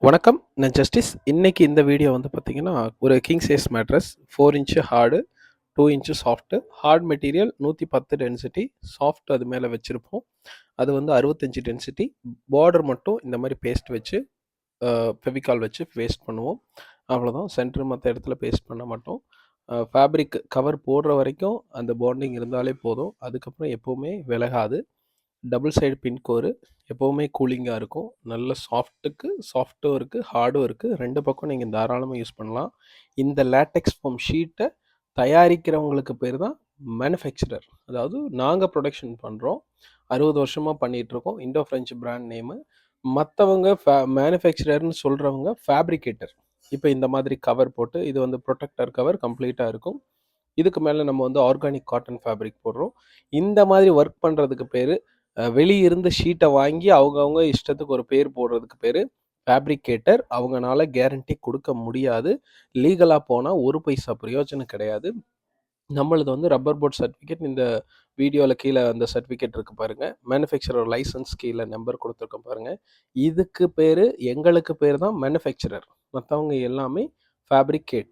வணக்கம். நான் ஜஸ்டிஸ். இன்னைக்கு இந்த வீடியோ வந்து பார்த்தீங்கன்னா, ஒரு king size mattress 4 inch hard, 2 inch soft. Heart material 110 density. Soft அது மேல வச்சிருப்போம். அது வந்து 65 டென்சிட்டி. பார்டர் மட்டும் இந்த மாரி பேஸ்ட் வச்சு ஃபெவிகால் வச்சு பேஸ்ட் பண்ணுவோம். அவ்வளோதான். சென்டர் மத்த இடத்துல பேஸ்ட் பண்ண மாட்டோம். ஃபேப்ரிக் கவர் போடுற வரைக்கும் அந்த பாண்டிங் இருந்தாலே போதும். அதுக்கப்புறம் எப்பவுமே விலகாது. டபுள் சைடு பின் கோரு எப்போவுமே கூலிங்காக இருக்கும். நல்ல சாஃப்ட்டும் இருக்குது, ஹார்டும் இருக்குது. 2 பக்கம் நீங்கள் தாராளமாக யூஸ் பண்ணலாம். இந்த லேட்டெக்ஸ் ஃபோம் ஷீட்டை தயாரிக்கிறவங்களுக்கு பேர் தான் மேனுஃபேக்சரர். அதாவது நாங்கள் ப்ரொடக்ஷன் பண்ணுறோம். 60 வருஷமாக பண்ணிகிட்ருக்கோம். Indo French brand name. மற்றவங்க மேனுஃபேக்சரர்னு சொல்கிறவங்க ஃபேப்ரிகேட்டர். இப்போ இந்த மாதிரி கவர் போட்டு, இது வந்து ப்ரொடெக்டர் கவர் கம்ப்ளீட்டாக இருக்கும். இதுக்கு மேலே நம்ம வந்து ஆர்கானிக் காட்டன் ஃபேப்ரிக் போடுறோம். இந்த மாதிரி ஒர்க் பண்ணுறதுக்கு பேர், வெளியிருந்து ஷீட்டை வாங்கி அவங்கவுங்க இஷ்டத்துக்கு ஒரு பேர் போடுறதுக்கு பேர் ஃபேப்ரிகேட்டர். அவங்களால கேரண்டி கொடுக்க முடியாது. லீகலாக போனால் ஒரு பைசா பிரயோஜனம் கிடையாது. நம்மளது வந்து ரப்பர் போர்ட் சர்டிஃபிகேட். இந்த வீடியோவில் கீழே அந்த சர்டிஃபிகேட் இருக்குது பாருங்கள். மேனுஃபேக்சரர் லைசன்ஸ் கீழே நம்பர் கொடுத்துருக்கோம் பாருங்கள். இதுக்கு பேர், எங்களுக்கு பேர் தான் மேனுஃபேக்சரர். மற்றவங்க எல்லாமே ஃபேப்ரிகேட்.